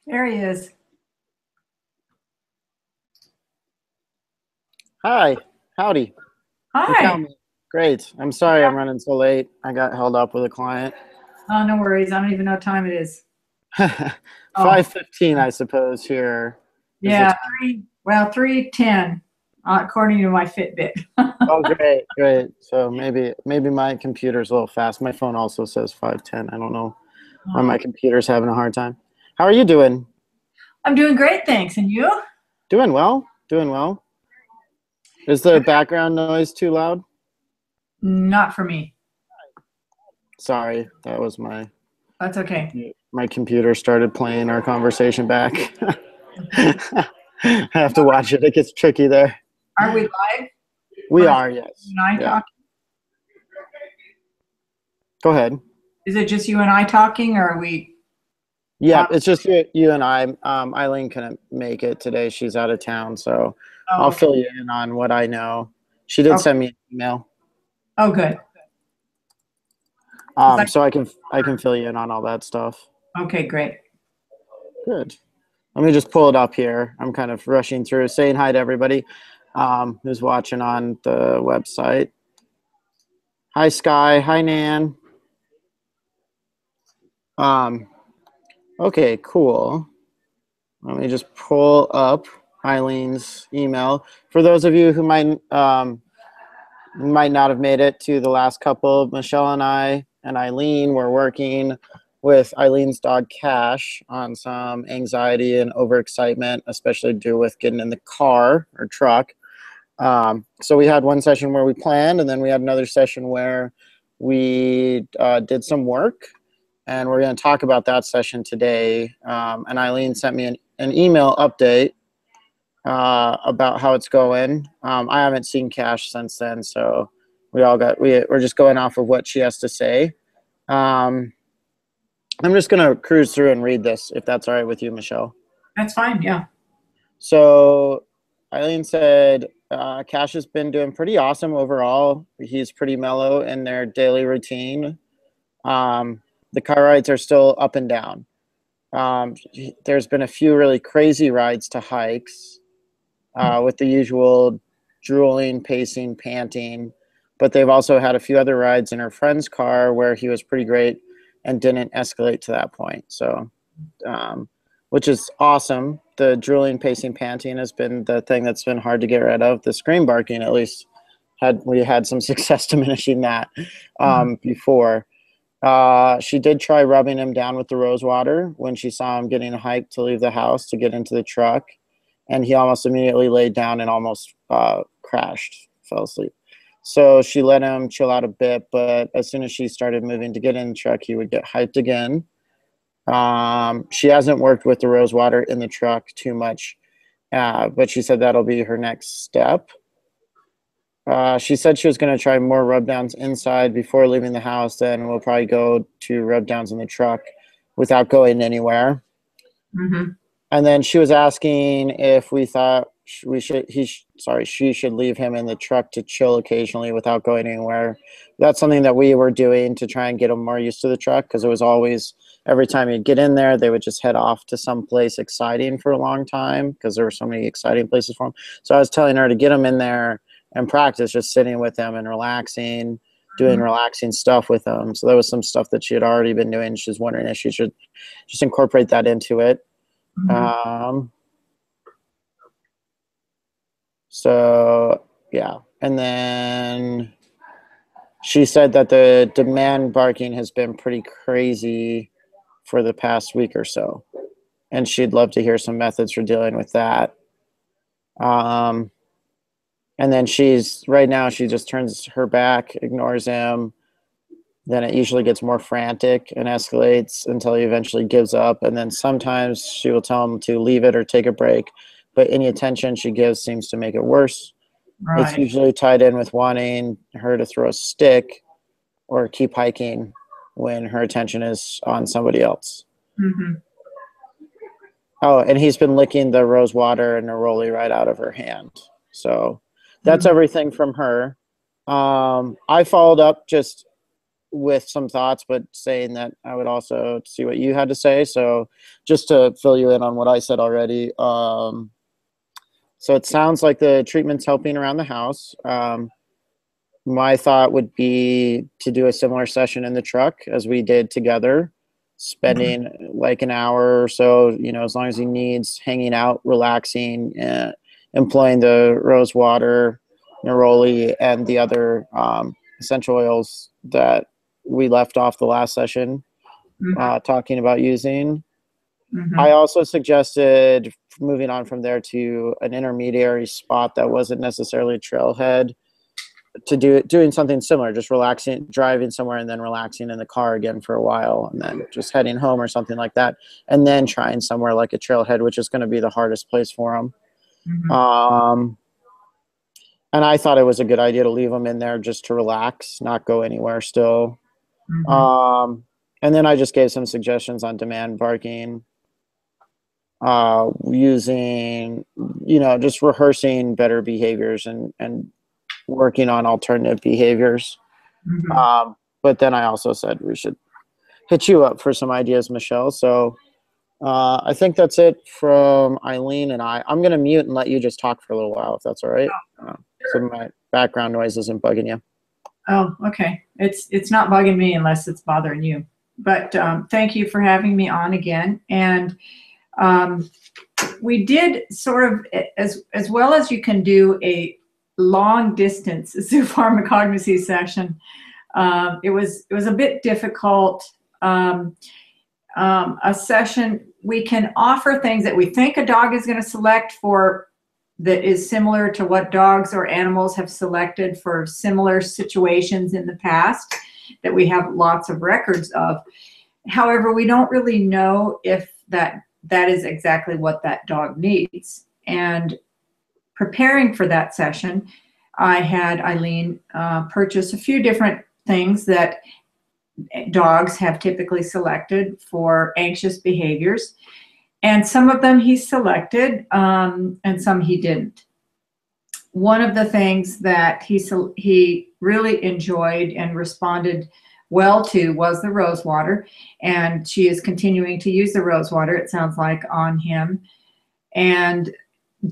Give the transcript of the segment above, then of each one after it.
There he is. Hi, howdy. You Hi. found me. Great. I'm sorry I'm running so late. I got held up with a client. Oh, no worries. I don't even know what time it is. Oh, 5:15, I suppose, here is the yeah, time. well, 3:10, according to my Fitbit. Oh, great, great. So maybe my computer's a little fast. My phone also says 5:10. I don't know why Oh, my computer's having a hard time. How are you doing? I'm doing great, thanks. And you? Doing well. Doing well. Is the background noise too loud? Not for me. Sorry, that was my That's okay. my computer started playing our conversation back. I have to watch it. It gets tricky there. Are we live? We Or is are, it you yes. and I Yeah. talking? Go ahead. Is it just you and I talking, or are we Yeah, on? it's just you and I. Eileen couldn't make it today. She's out of town, so Oh, I'll okay. fill you in on what I know. She did Oh, send me an email, oh, good. 'Cause so I can fill you in on all that stuff. okay, great. Good. Let me just pull it up here. I'm kind of rushing through, saying hi to everybody who's watching on the website. Hi, Sky. Hi, Nan. Um, okay, cool. Let me just pull up Eileen's email. For those of you who might not have made it to the last couple, Michelle and I and Eileen were working with Eileen's dog Cash on some anxiety and overexcitement, especially to do with getting in the car or truck. So we had one session where we planned, and then we had another session where we did some work, and we're going to talk about that session today. And Eileen sent me an email update about how it's going. I haven't seen Cash since then, so we're just going off of what she has to say. Um, I'm just gonna cruise through and read this, if that's all right with you, Michelle. That's fine. Yeah. So Eileen said Cash has been doing pretty awesome overall. He's pretty mellow in their daily routine. The car rides are still up and down. There's been a few really crazy rides to hikes with the usual drooling, pacing, panting. But they've also had a few other rides in her friend's car where he was pretty great and didn't escalate to that point. So, which is awesome. The drooling, pacing, panting has been the thing that's been hard to get rid of. The scream barking, at least, we had some success diminishing that Mhm. before. She did try rubbing him down with the rose water when she saw him getting hyped to leave the house to get into the truck, and he almost immediately laid down and almost crashed, fell asleep. So she let him chill out a bit, but as soon as she started moving to get in the truck, he would get hyped again. She hasn't worked with the rose water in the truck too much, but she said that'll be her next step. She said she was going to try more rub downs inside before leaving the house. Then we'll probably go to rub downs in the truck without going anywhere. Mhm. And then she was asking if we thought she should leave him in the truck to chill occasionally without going anywhere. That's something that we were doing to try and get him more used to the truck, because it was always every time he'd get in there, they would just head off to some place exciting for a long time because there were so many exciting places for him. So I was telling her to get him in there and practice just sitting with him and relaxing, doing Mhm. relaxing stuff with him. So that was some stuff that she had already been doing. She's wondering if she should just incorporate that into it. Mhm. Um, so yeah, and then she said that the demand barking has been pretty crazy for the past week or so, and she'd love to hear some methods for dealing with that. Um, and then she's right now she just turns her back, ignores him. Then it usually gets more frantic and escalates until he eventually gives up. And then sometimes she will tell him to leave it or take a break, but any attention she gives seems to make it worse. It's Right. usually tied in with wanting her to throw a stick or keep hiking when her attention is on somebody else. Mhm. Oh, and he's been licking the rose water and neroli right out of her hand. So that's Mhm. everything from her. I followed up just with some thoughts, but saying that I would also see what you had to say. So just to fill you in on what I said already. So it sounds like the treatment's helping around the house. My thought would be to do a similar session in the truck as we did together, spending like an hour or so, as long as he needs, hanging out, relaxing, employing the rose water, neroli, and the other essential oils that we left off the last session talking about using. I also suggested moving on from there to an intermediary spot that wasn't necessarily a trailhead, to doing something similar, just relaxing, driving somewhere and then relaxing in the car again for a while, and then just heading home or something like that, and then trying somewhere like a trailhead, which is going to be the hardest place for him. And I thought it was a good idea to leave him in there just to relax, not go anywhere still. And then I just gave some suggestions on demand barking, using, just rehearsing better behaviors and working on alternative behaviors. But then I also said we should hit you up for some ideas, Michelle. So I think that's it from Eileen and I. I'm going to mute and let you just talk for a little while, if that's all right. So my background noise isn't bugging you. Oh, okay. It's not bugging me unless it's bothering you. But thank you for having me on again. And we did sort of, as well as you can do a long distance zoopharmacognosy session. It was a bit difficult. A session, we can offer things that we think a dog is going to select for, that is similar to what dogs or animals have selected for similar situations in the past that we have lots of records of. However, we don't really know if that is exactly what that dog needs. And preparing for that session, I had Eileen purchase a few different things that dogs have typically selected for anxious behaviors. And some of them he selected, and some he didn't. One of the things that he really enjoyed and responded well to was the rose water, and she is continuing to use the rose water, it sounds like, on him, and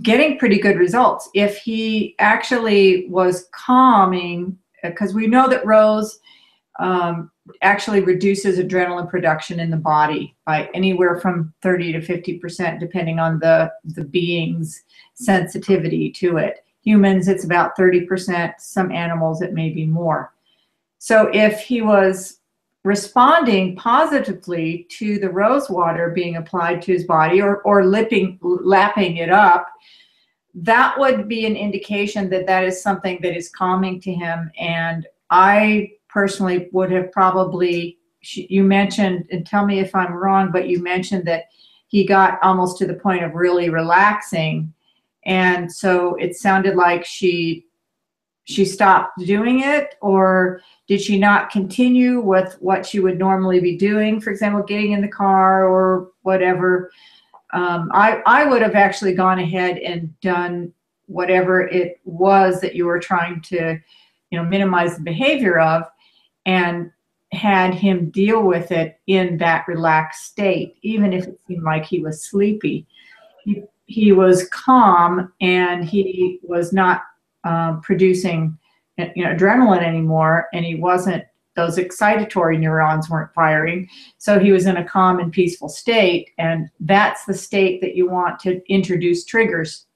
getting pretty good results. If he actually was calming, because we know that rose actually reduces adrenaline production in the body by anywhere from 30 to 50%, depending on the being's sensitivity to it. Humans, it's about 30%. Some animals, it may be more. So if he was responding positively to the rose water being applied to his body, or lapping it up, that would be an indication that that is something that is calming to him. And I personally would have probably, you mentioned, and tell me if I'm wrong, but you mentioned that he got almost to the point of really relaxing. And so it sounded like she stopped doing it, or did she not continue with what she would normally be doing? For example, getting in the car or whatever. I would have actually gone ahead and done whatever it was that you were trying to, minimize the behavior of, and had him deal with it in that relaxed state, even if it seemed like he was sleepy. He was calm, and he was not producing adrenaline anymore, and he wasn't, those excitatory neurons weren't firing. So he was in a calm and peaceful state, and that's the state that you want to introduce triggers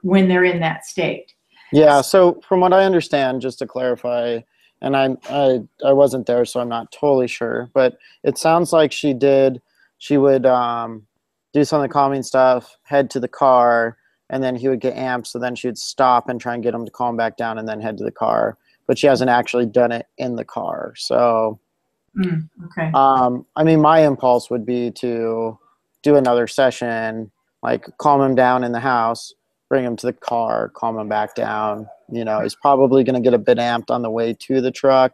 when they're in that state. Yeah, so from what I understand, just to clarify, and I wasn't there, so I'm not totally sure, but it sounds like she would do some of the calming stuff, head to the car, and then he would get amped, so then she would stop and try and get him to calm back down and then head to the car. But she hasn't actually done it in the car. So, okay. I mean, my impulse would be to do another session, like calm him down in the house, bring him to the car, calm him back down. He's probably going to get a bit amped on the way to the truck,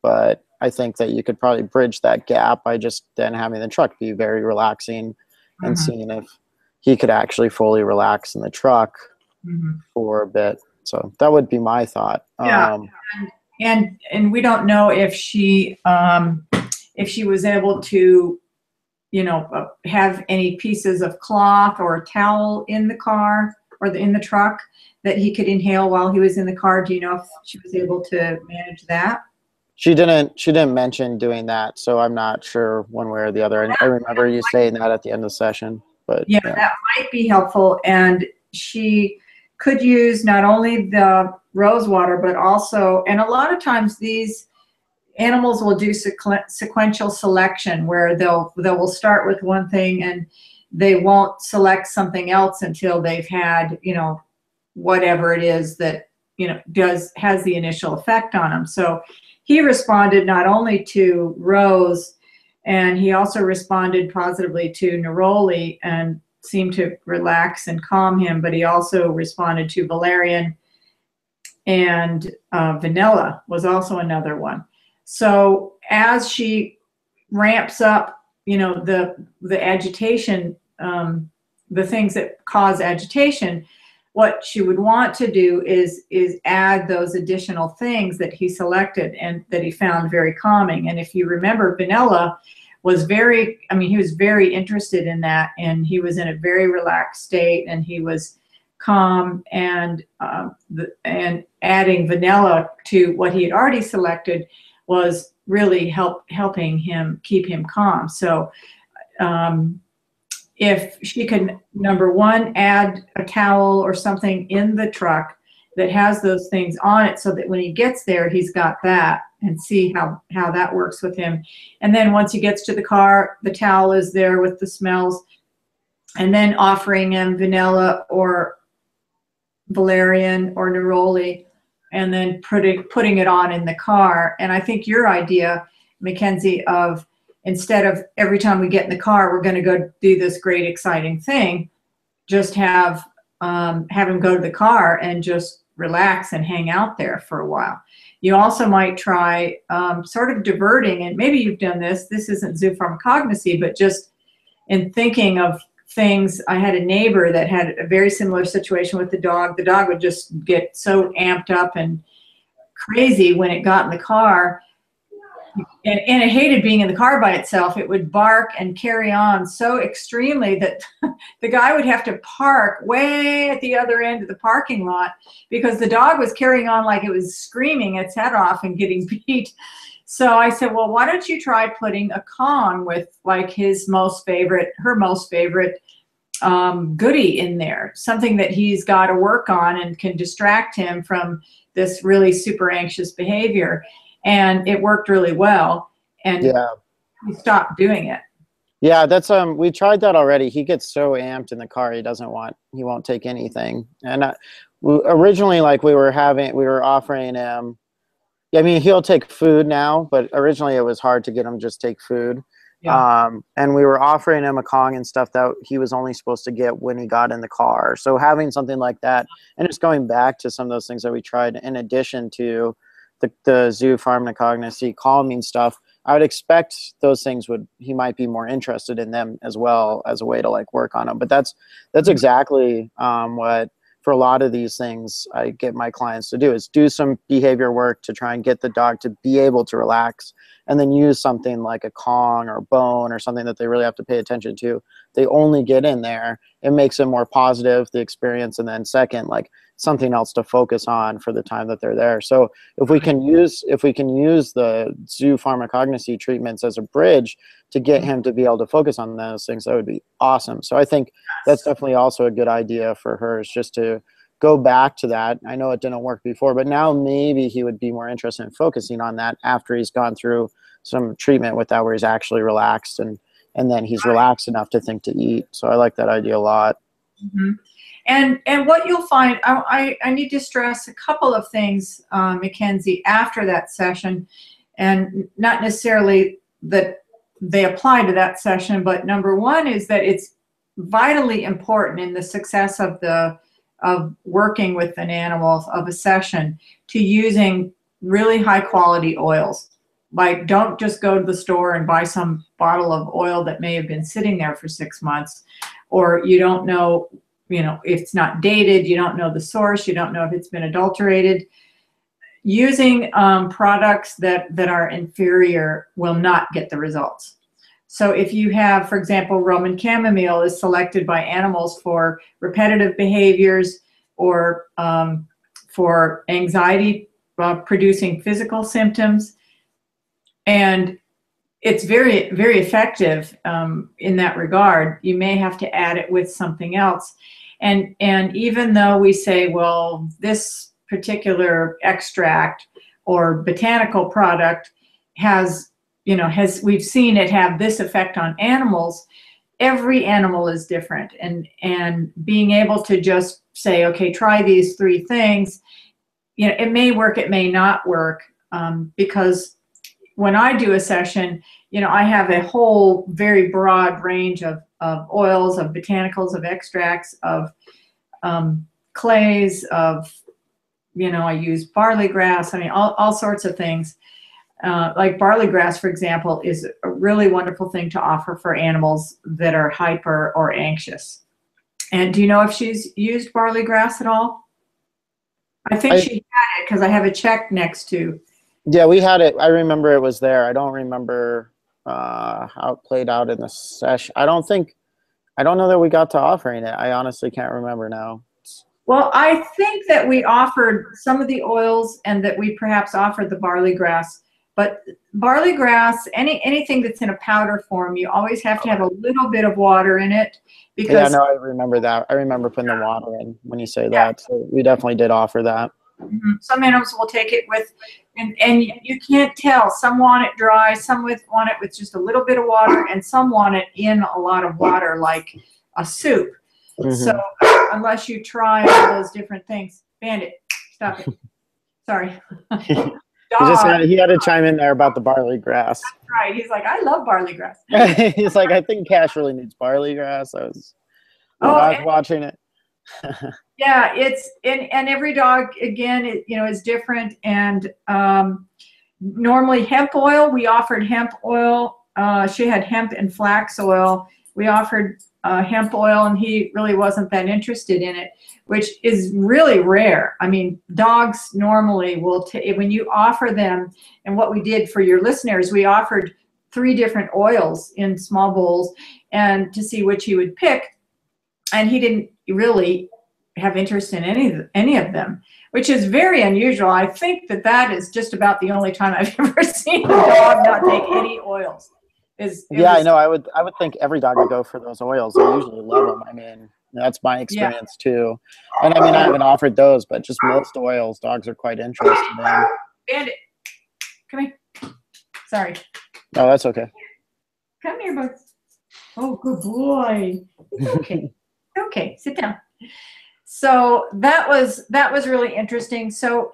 but I think that you could probably bridge that gap by just then having the truck be very relaxing and seeing if he could actually fully relax in the truck for a bit. So that would be my thought. Yeah. And we don't know if she was able to, have any pieces of cloth or a towel in the car or in the truck that he could inhale while he was in the car. Do you know if she was able to manage that? She didn't mention doing that, so I'm not sure one way or the other. I remember you saying that at the end of the session, but Yeah, that might be helpful. And she could use not only the rose water, but also, and a lot of times these animals will do sequential selection where they will start with one thing and they won't select something else until they've had, whatever it is that, has the initial effect on them. So he responded not only to rose, and he also responded positively to neroli and seemed to relax and calm him, but he also responded to valerian, and vanilla was also another one. So as she ramps up, the agitation, the things that cause agitation, what she would want to do is add those additional things that he selected and that he found very calming. And if you remember, vanilla was he was very interested in that, and he was in a very relaxed state, and he was calm, and adding vanilla to what he had already selected was really helping him keep him calm. So if she could, number one, add a towel or something in the truck that has those things on it, so that when he gets there, he's got that, and see how that works with him. And then once he gets to the car, the towel is there with the smells, and then offering him vanilla or valerian or neroli, and then putting it on in the car. And I think your idea, Mackenzie, of instead of every time we get in the car, we're going to go do this great, exciting thing, just have him go to the car and just relax and hang out there for a while. You also might try sort of diverting, and maybe you've done this. This isn't zoopharmacognosy, but just in thinking of things. I had a neighbor that had a very similar situation with the dog. The dog would just get so amped up and crazy when it got in the car. And it hated being in the car by itself. It would bark and carry on so extremely that the guy would have to park way at the other end of the parking lot because the dog was carrying on like it was screaming its head off and getting beat. So I said, well, why don't you try putting a Kong with like her most favorite goodie in there, something that he's got to work on and can distract him from this really super anxious behavior. And it worked really well, and he stopped doing it. Yeah, that's we tried that already. He gets so amped in the car, he won't take anything. And originally, like we were offering him. I mean, he'll take food now, but originally it was hard to get him to just take food. Yeah. And we were offering him a Kong and stuff that he was only supposed to get when he got in the car. So having something like that, and just going back to some of those things that we tried in addition to the zoopharmacognosy calming stuff, I would expect those things he might be more interested in them as well as a way to like work on them. But that's exactly what, for a lot of these things, I get my clients to do, is do some behavior work to try and get the dog to be able to relax, and then use something like a Kong or bone or something that they really have to pay attention to. They only get in there. It makes it more positive, the experience, and then second, like something else to focus on for the time that they're there. So if we can use the zoopharmacognosy treatments as a bridge to get him to be able to focus on those things, that would be awesome. So I think that's definitely also a good idea for her, is just to go back to that. I know it didn't work before, but now maybe he would be more interested in focusing on that after he's gone through some treatment with that, where he's actually relaxed and then he's relaxed enough to think to eat. So I like that idea a lot. Mm-hmm. And what you'll find, I need to stress a couple of things, Mackenzie, after that session, and not necessarily that they apply to that session, but number one is that it's vitally important in the success of working with an animal, of a session, to using really high quality oils. Like, don't just go to the store and buy some bottle of oil that may have been sitting there for 6 months, or you don't know, it's not dated, you don't know the source, you don't know if it's been adulterated. using products that are inferior will not get the results. So if you have, for example, Roman chamomile is selected by animals for repetitive behaviors or for anxiety producing physical symptoms, and it's very, very effective in that regard. You may have to add it with something else. And even though we say, well, this particular extract or botanical product has, we've seen it have this effect on animals, every animal is different. And being able to just say, okay, try these 3 things, it may work, it may not work, because when I do a session, I have a whole very broad range of oils, of botanicals, of extracts, of clays, of, I use barley grass, all sorts of things. Like barley grass, for example, is a really wonderful thing to offer for animals that are hyper or anxious. And do you know if she's used barley grass at all? I think she had it because I have a check next to. Yeah, we had it. I remember it was there. I don't remember how it played out in the session. I don't know that we got to offering it. I honestly can't remember now. Well, I think that we offered some of the oils and that we perhaps offered the barley grass. But barley grass, anything that's in a powder form, you always have to have a little bit of water in it. Because, yeah, no, I remember that. I remember putting the water in when you say that. So we definitely did offer that. Some animals will take it with, and you can't tell. Some want it dry, some want it with just a little bit of water, and some want it in a lot of water like a soup. So unless you try all those different things. Bandit, stop it. Sorry. He had to chime in there about the barley grass. That's right. He's like, I love barley grass. He's like, I think Cash really needs barley grass. I was watching it. Yeah, it's and every dog again, is different. And normally hemp oil, we offered hemp oil. She had hemp and flax oil. We offered hemp oil, and he really wasn't that interested in it, which is really rare. Dogs normally will, when you offer them, and what we did for your listeners, we offered 3 different oils in small bowls and to see which he would pick. And he didn't really have interest in any of them, which is very unusual. I think that is just about the only time I've ever seen a dog not take any oils. I know. I would think every dog would go for those oils. They usually love them. That's my experience too. And I haven't offered those, but just most oils, dogs are quite interested in. Bandit, come here. Sorry. No, that's okay. Come here, bud. Oh, good boy. Okay. Okay, sit down. So that was really interesting. So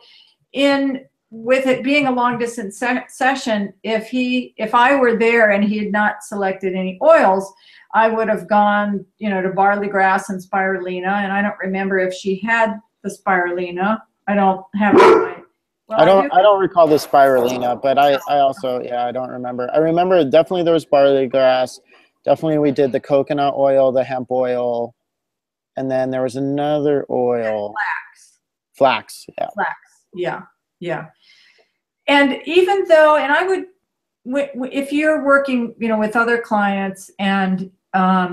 with it being a long distance session, if I were there and he had not selected any oils, I would have gone, to barley grass and spirulina. And I don't remember if she had the spirulina. I don't have it. I don't recall the spirulina, but I also, I don't remember. I remember definitely there was barley grass. Definitely we did the coconut oil, the hemp oil, and then there was another oil. Flax. Yeah. And even though, and I would, if you're working, with other clients, and a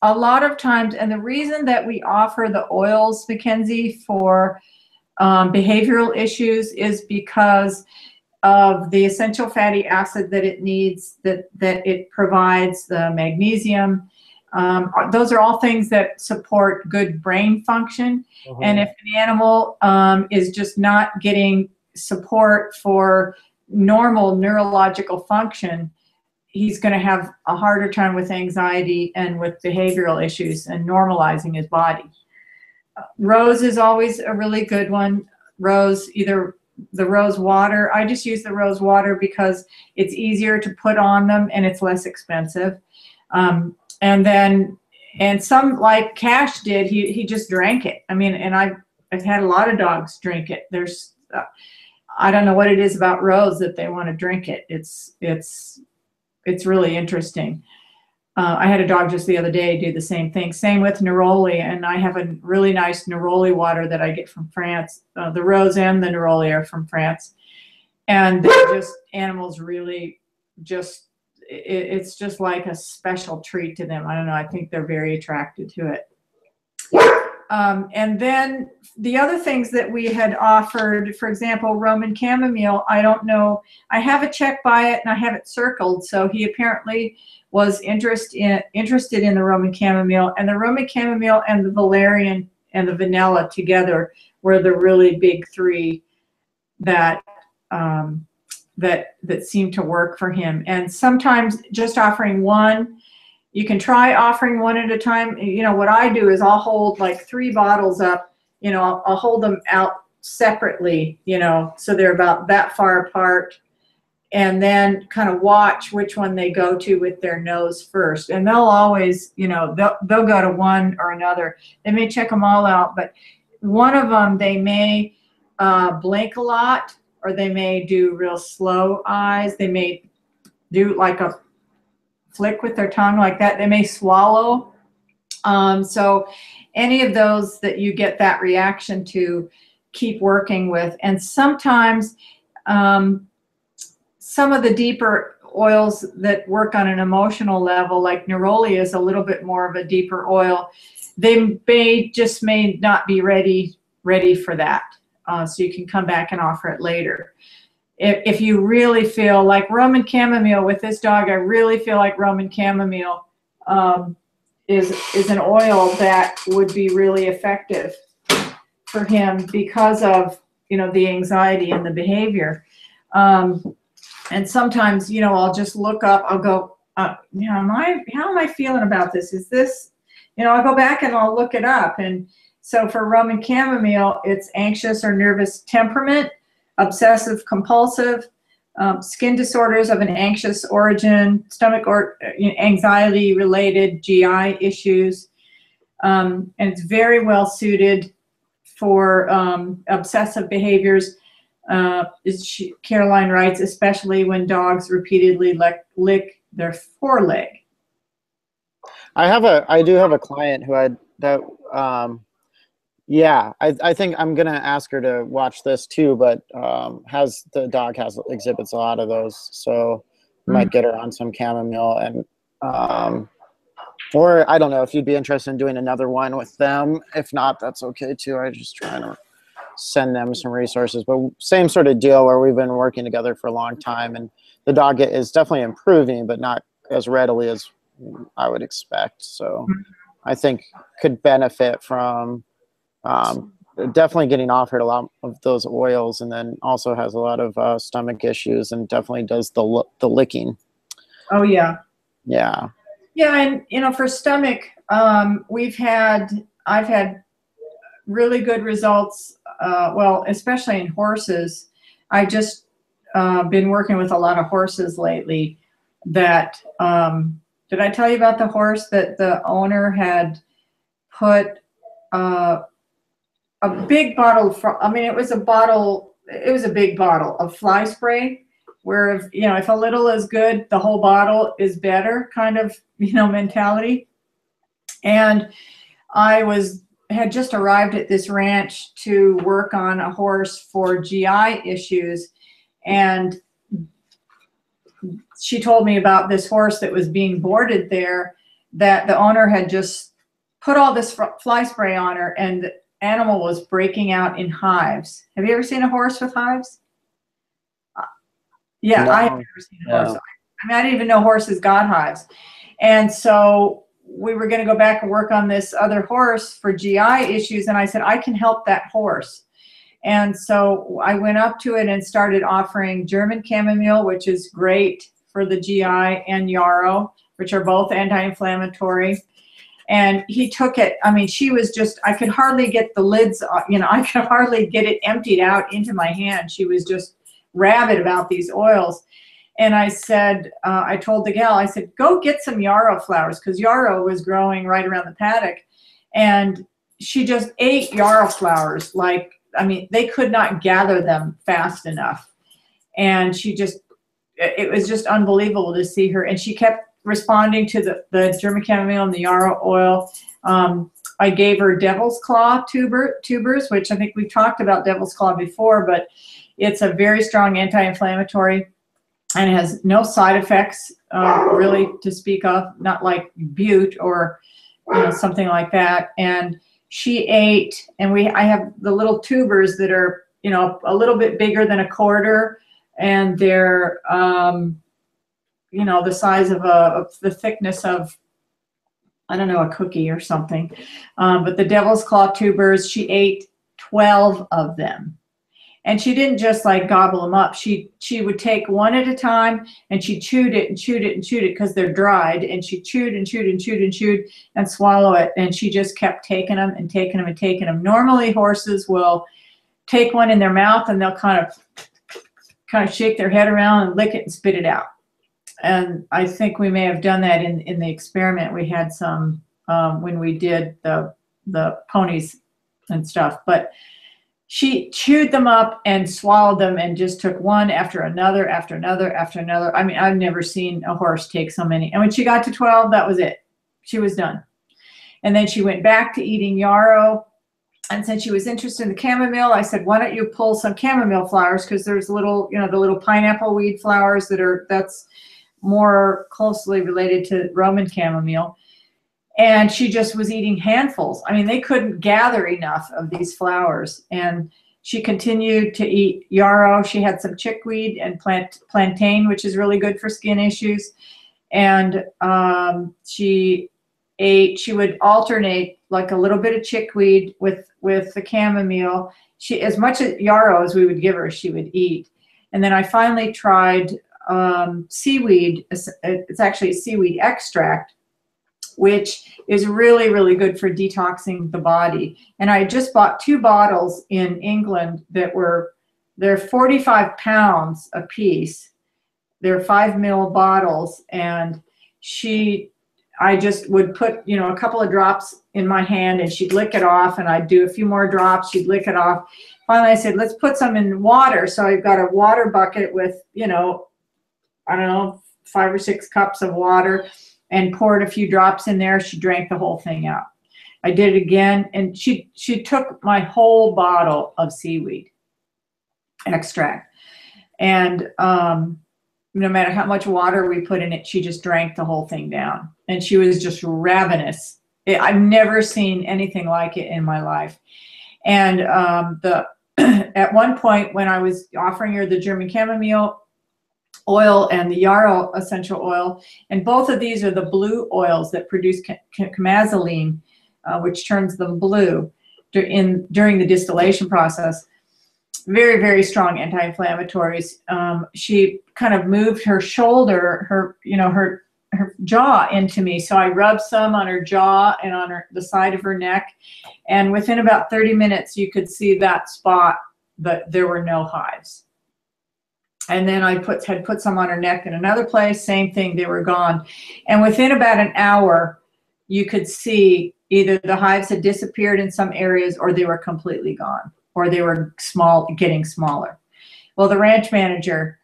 lot of times, and the reason that we offer the oils, Mackenzie, for behavioral issues is because of the essential fatty acid that it needs, that it provides, the magnesium. Those are all things that support good brain function. And if an animal is just not getting support for normal neurological function, he's going to have a harder time with anxiety and with behavioral issues and normalizing his body. Rose is always a really good one. Rose, either the rose water. I just use the rose water because it's easier to put on them and it's less expensive. And some, like Cash did, he just drank it. And I've had a lot of dogs drink it. There's, I don't know what it is about Rose that they want to drink it. It's really interesting. I had a dog just the other day do the same thing. Same with neroli, and I have a really nice neroli water that I get from France. The rose and the neroli are from France, and they're just animals really just. It's just like a special treat to them. I don't know. I think they're very attracted to it. And then the other things that we had offered, for example, Roman chamomile, I don't know. I have a check by it and I have it circled. So he apparently was interested in the Roman chamomile, and the Roman chamomile and the valerian and the vanilla together were the really big three that that seemed to work for him. And sometimes just offering one, you can try offering one at a time. You know, what I do is I'll hold like 3 bottles up, you know, I'll hold them out separately, you know, so they're about that far apart, and then kind of watch which one they go to with their nose first. And they'll always, you know, they'll go to one or another. They may check them all out, but one of them, they may blink a lot, or they may do real slow eyes. They may do like a flick with their tongue like that. They may swallow. So any of those that you get that reaction to, keep working with. And sometimes some of the deeper oils that work on an emotional level, like neroli is a little bit more of a deeper oil. They may not be ready for that. So you can come back and offer it later. If you really feel like Roman chamomile with this dog, I really feel like Roman chamomile is an oil that would be really effective for him because of, you know, the anxiety and the behavior. And sometimes, you know, I'll just look up, I'll go, you know, how am I feeling about this? Is this, you know, I'll go back and I'll look it up. And so for Roman chamomile, it's anxious or nervous temperament, obsessive compulsive, skin disorders of an anxious origin, stomach or anxiety related GI issues. And it's very well suited for obsessive behaviors. Caroline writes, especially when dogs repeatedly lick their foreleg. I do have a client who I think I'm gonna ask her to watch this too, but the dog exhibits a lot of those, so might get her on some chamomile. And or I don't know if you'd be interested in doing another one with them. If not, that's okay too. I'm just trying to send them some resources, but same sort of deal where we've been working together for a long time, and the dog is definitely improving, but not as readily as I would expect. So I think could benefit from definitely getting offered a lot of those oils, and then also has a lot of stomach issues, and definitely does the licking. Oh yeah. Yeah. Yeah, and you know, for stomach, I've had really good results. Well, especially in horses. I just been working with a lot of horses lately. That did I tell you about the horse that the owner had put a big bottle? It was a big bottle of fly spray. Where if a little is good, the whole bottle is better, kind of mentality. And I had just arrived at this ranch to work on a horse for GI issues, and she told me about this horse that was being boarded there, that the owner had just put all this fly spray on her, and the animal was breaking out in hives. Have you ever seen a horse with hives? Yeah, no, I have never seen a horse. I didn't even know horses got hives. And so we were going to go back and work on this other horse for GI issues, and I said, I can help that horse. And so I went up to it and started offering German chamomile, which is great for the GI, and yarrow, which are both anti-inflammatory. And he took it. She was just, I could hardly get the lids, I could hardly get it emptied out into my hand. She was just rabid about these oils. And I said, I told the gal, I said, go get some yarrow flowers, because yarrow was growing right around the paddock. And she just ate yarrow flowers. They could not gather them fast enough. And it was just unbelievable to see her. And she kept responding to the German chamomile and the yarrow oil. I gave her devil's claw tubers, which I think we talked about devil's claw before, but it's a very strong anti-inflammatory and it has no side effects really to speak of, not like bute or something like that. And she ate, and I have the little tubers that are a little bit bigger than a quarter, and they're the size of the thickness of, I don't know, a cookie or something. But the devil's claw tubers, she ate 12 of them. And she didn't just like gobble them up. She would take one at a time, and she chewed it and chewed it and chewed it because they're dried. And she chewed and chewed and chewed and chewed and swallow it. And she just kept taking them and taking them and taking them. Normally horses will take one in their mouth and they'll kind of shake their head around and lick it and spit it out. And I think we may have done that in the experiment. We had some when we did the ponies and stuff, but she chewed them up and swallowed them and just took one after another, after another, after another. I mean, I've never seen a horse take so many. And when she got to 12, that was it. She was done. And then she went back to eating yarrow. And since she was interested in the chamomile, I said, why don't you pull some chamomile flowers? Because there's little, the little pineapple weed flowers that's more closely related to Roman chamomile. And she just was eating handfuls. I mean, they couldn't gather enough of these flowers. And she continued to eat yarrow. She had some chickweed and plantain, which is really good for skin issues. And she would alternate like a little bit of chickweed with the chamomile. As much as yarrow as we would give her, she would eat. And then I finally tried seaweed. It's actually a seaweed extract, which is really, really good for detoxing the body. And I just bought 2 bottles in England they're 45 pounds a piece. They're 5 ml bottles. And I just would put, a couple of drops in my hand and she'd lick it off, and I'd do a few more drops. She'd lick it off. Finally, I said, let's put some in water. So I've got a water bucket with, I don't know, 5 or 6 cups of water, and poured a few drops in there. She drank the whole thing out. I did it again, and she took my whole bottle of seaweed extract. And no matter how much water we put in it, she just drank the whole thing down. And she was just ravenous. I've never seen anything like it in my life. And at one point when I was offering her the German chamomile oil and the yarrow essential oil, and both of these are the blue oils that produce chamazoline, which turns them blue during the distillation process. Very, very strong anti-inflammatories. She kind of moved her shoulder, her jaw into me. So I rubbed some on her jaw and on the side of her neck. And within about 30 minutes, you could see that spot, but there were no hives. And then I had put some on her neck in another place. Same thing, they were gone. And within about an hour, you could see either the hives had disappeared in some areas, or they were completely gone, or they were getting smaller. Well, the ranch manager,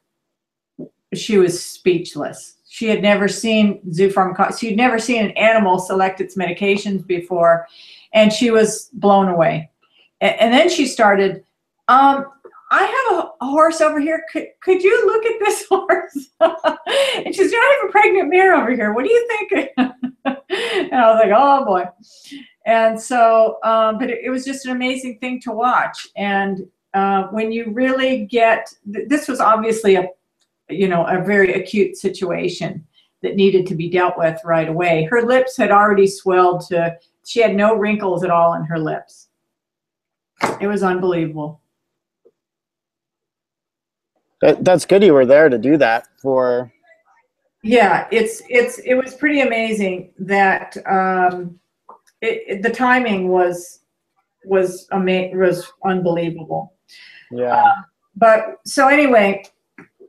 she was speechless. She had never seen zoofarmacology. She'd never seen an animal select its medications before, and she was blown away. And then she started, I have a horse over here. Could you look at this horse? And she said, I have a pregnant mare over here. What do you think? And I was like, oh boy. And so, but it was just an amazing thing to watch. And when you really this was obviously a very acute situation that needed to be dealt with right away. Her lips had already swelled she had no wrinkles at all in her lips. It was unbelievable. That's good you were there to do that for. Yeah, it was pretty amazing that the timing was unbelievable. Yeah. But so anyway,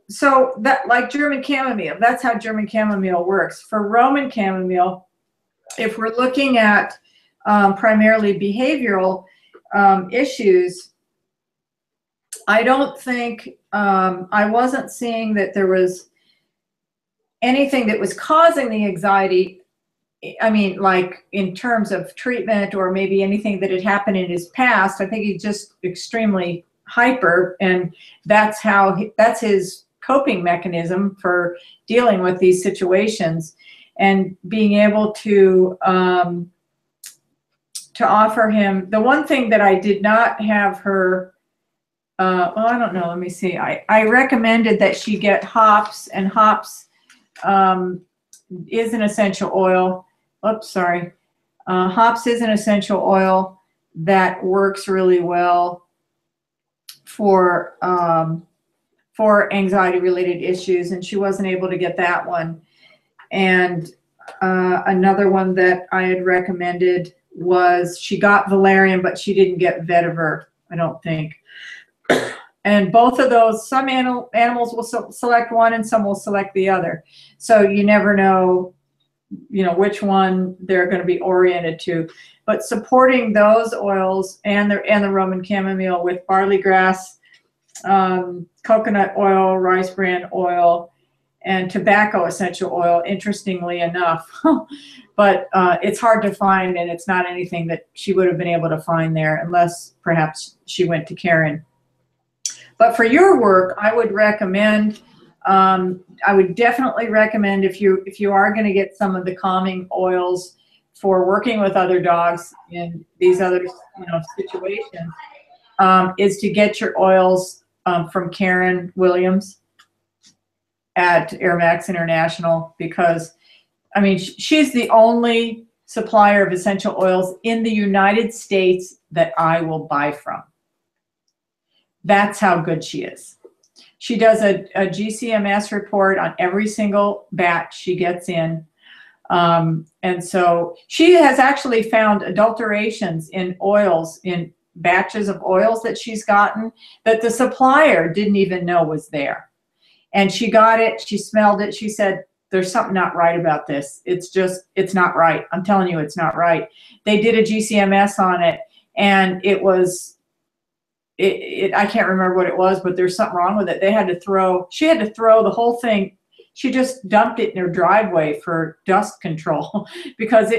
so that, like German chamomile, that's how German chamomile works. For Roman chamomile, if we're looking at primarily behavioral issues, I don't think I wasn't seeing that there was anything that was causing the anxiety, I mean, like in terms of treatment or maybe anything that had happened in his past, I think he's just extremely hyper, and that's his coping mechanism for dealing with these situations. And being able to offer him, the one thing that I did not have her, well, I don't know, let me see. I recommended that she get hops, and hops is an essential oil. Oops, sorry. Hops is an essential oil that works really well for anxiety-related issues, and she wasn't able to get that one. And another one that I had recommended was, she got valerian, but she didn't get vetiver, I don't think. And both of those, some animals will select one and some will select the other. So you never know, which one they're going to be oriented to. But supporting those oils and the Roman chamomile with barley grass, coconut oil, rice bran oil, and tobacco essential oil, interestingly enough. But it's hard to find, and it's not anything that she would have been able to find there unless perhaps she went to Karen. But for your work, I would recommend, I would definitely recommend, if you are going to get some of the calming oils for working with other dogs in these other situations, is to get your oils from Karen Williams at Airmax International, because I mean, she's the only supplier of essential oils in the United States that I will buy from. That's how good she is. She does a GCMS report on every single batch she gets in. And so she has actually found adulterations in oils, in batches of oils that she's gotten, that the supplier didn't even know was there. And she got it, she smelled it, she said, there's something not right about this. It's not right. I'm telling you, it's not right. They did a GCMS on it, and it was, I can't remember what it was, but there's something wrong with it. She had to throw the whole thing. She just dumped it in her driveway for dust control because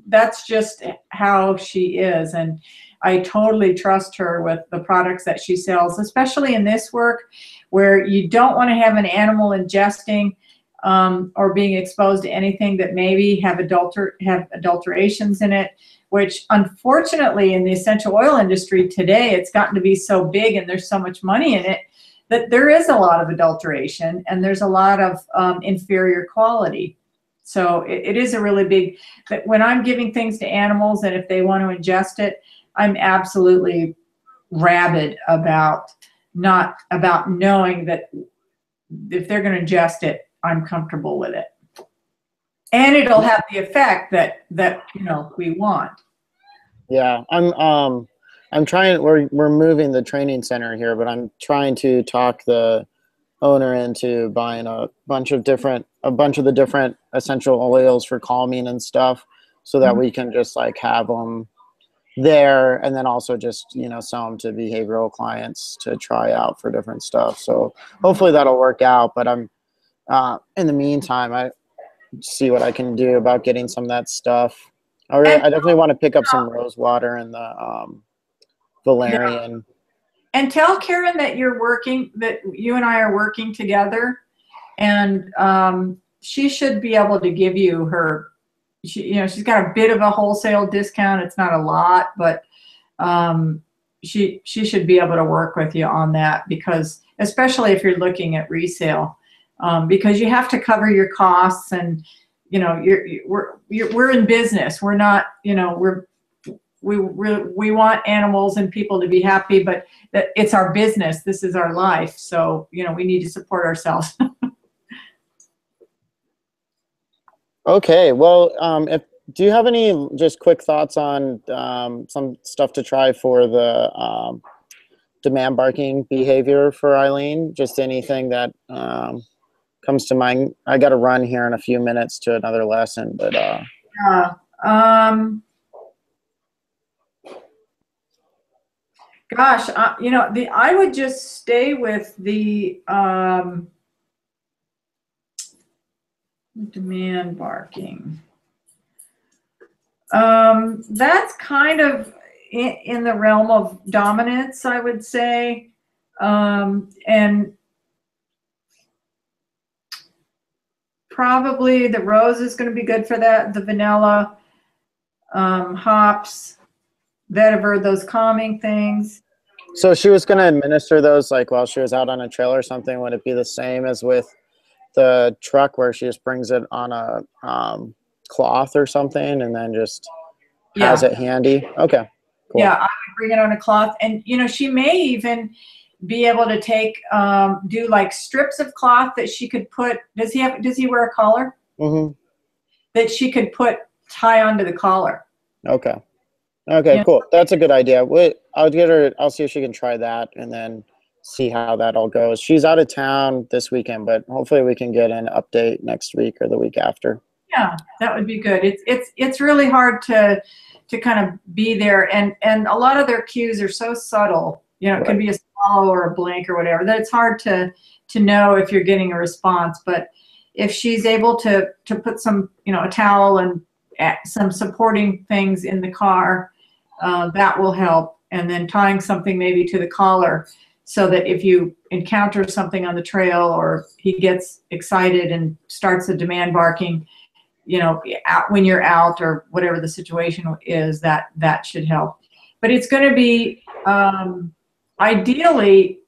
that's just how she is. And I totally trust her with the products that she sells, especially in this work where you don't want to have an animal ingesting or being exposed to anything that maybe have adulterations in it, which unfortunately in the essential oil industry today, it's gotten to be so big and there's so much money in it that there is a lot of adulteration and there's a lot of inferior quality. So it is a really big, but when I'm giving things to animals and if they want to ingest it, I'm absolutely rabid about knowing that if they're going to ingest it, I'm comfortable with it. And it'll have the effect that we want. Yeah, I'm trying. We're moving the training center here, but I'm trying to talk the owner into buying a bunch of the different essential oils for calming and stuff, so that we can just like have them there, and then also just sell them to behavioral clients to try out for different stuff. So hopefully that'll work out. But I'm in the meantime, I see what I can do about getting some of that stuff. I definitely want to pick up some rose water and the valerian. Yeah. And tell Karen that that you and I are working together, and she should be able to give you her. She's got a bit of a wholesale discount. It's not a lot, but she should be able to work with you on that, because especially if you're looking at resale, because you have to cover your costs, and we're in business. We're not, we want animals and people to be happy, but it's our business. This is our life. So, we need to support ourselves. Okay. Well, do you have any just quick thoughts on some stuff to try for the demand barking behavior for Eileen? Just anything that comes to mind. I got to run here in a few minutes to another lesson, but gosh, I would just stay with the Demand barking. That's kind of in the realm of dominance, I would say. And probably the rose is going to be good for that. The vanilla, hops, vetiver, those calming things. So she was going to administer those like while she was out on a trail or something. Would it be the same as with the truck where she just brings it on a cloth or something and then just has it handy? Okay, cool. Yeah, I would bring it on a cloth. And, you know, she may even be able to take, do like strips of cloth that she could put, does he wear a collar? Mm-hmm. That she could tie onto the collar. Okay. Okay, cool. That's a good idea. I'll see if she can try that and then see how that all goes. She's out of town this weekend, but hopefully we can get an update next week or the week after. Yeah, that would be good. It's really hard to kind of be there, and a lot of their cues are so subtle. You know, it could be a swallow or a blink or whatever, that it's hard to know if you're getting a response. But if she's able to put some, you know, a towel and some supporting things in the car, that will help. And then tying something maybe to the collar so that if you encounter something on the trail or he gets excited and starts a demand barking, you know, when you're out or whatever the situation is, that should help. But it's going to be, ideally,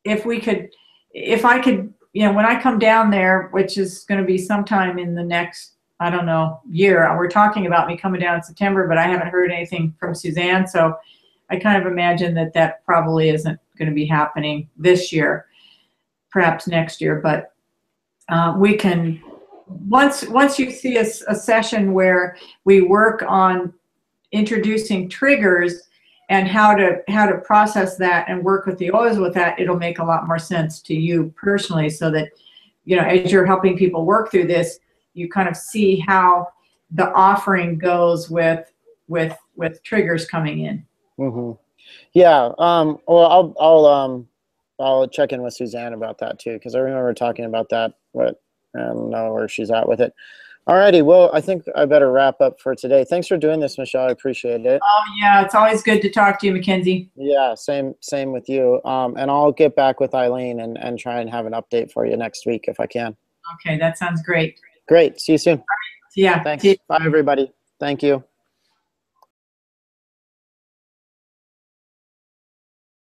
if I could, you know, when I come down there, which is going to be sometime in the next, I don't know, year. We're talking about me coming down in September, but I haven't heard anything from Suzanne. So I kind of imagine that probably isn't going to be happening this year, perhaps next year. But we can, once you see a session where we work on introducing triggers and how to process that and work with the oils with that, it'll make a lot more sense to you personally, so that, you know, as you're helping people work through this, you kind of see how the offering goes with triggers coming in. Mm-hmm. Yeah. Well, I'll check in with Suzanne about that too, because I remember talking about that, but I don't know where she's at with it. Alrighty. Well, I think I better wrap up for today. Thanks for doing this, Michelle. I appreciate it. Oh yeah, it's always good to talk to you, Mackenzie. Yeah, same with you. And I'll get back with Eileen and try and have an update for you next week if I can. Okay, that sounds great. Great. See you soon. Yeah. Thanks. Bye, everybody. Thank you.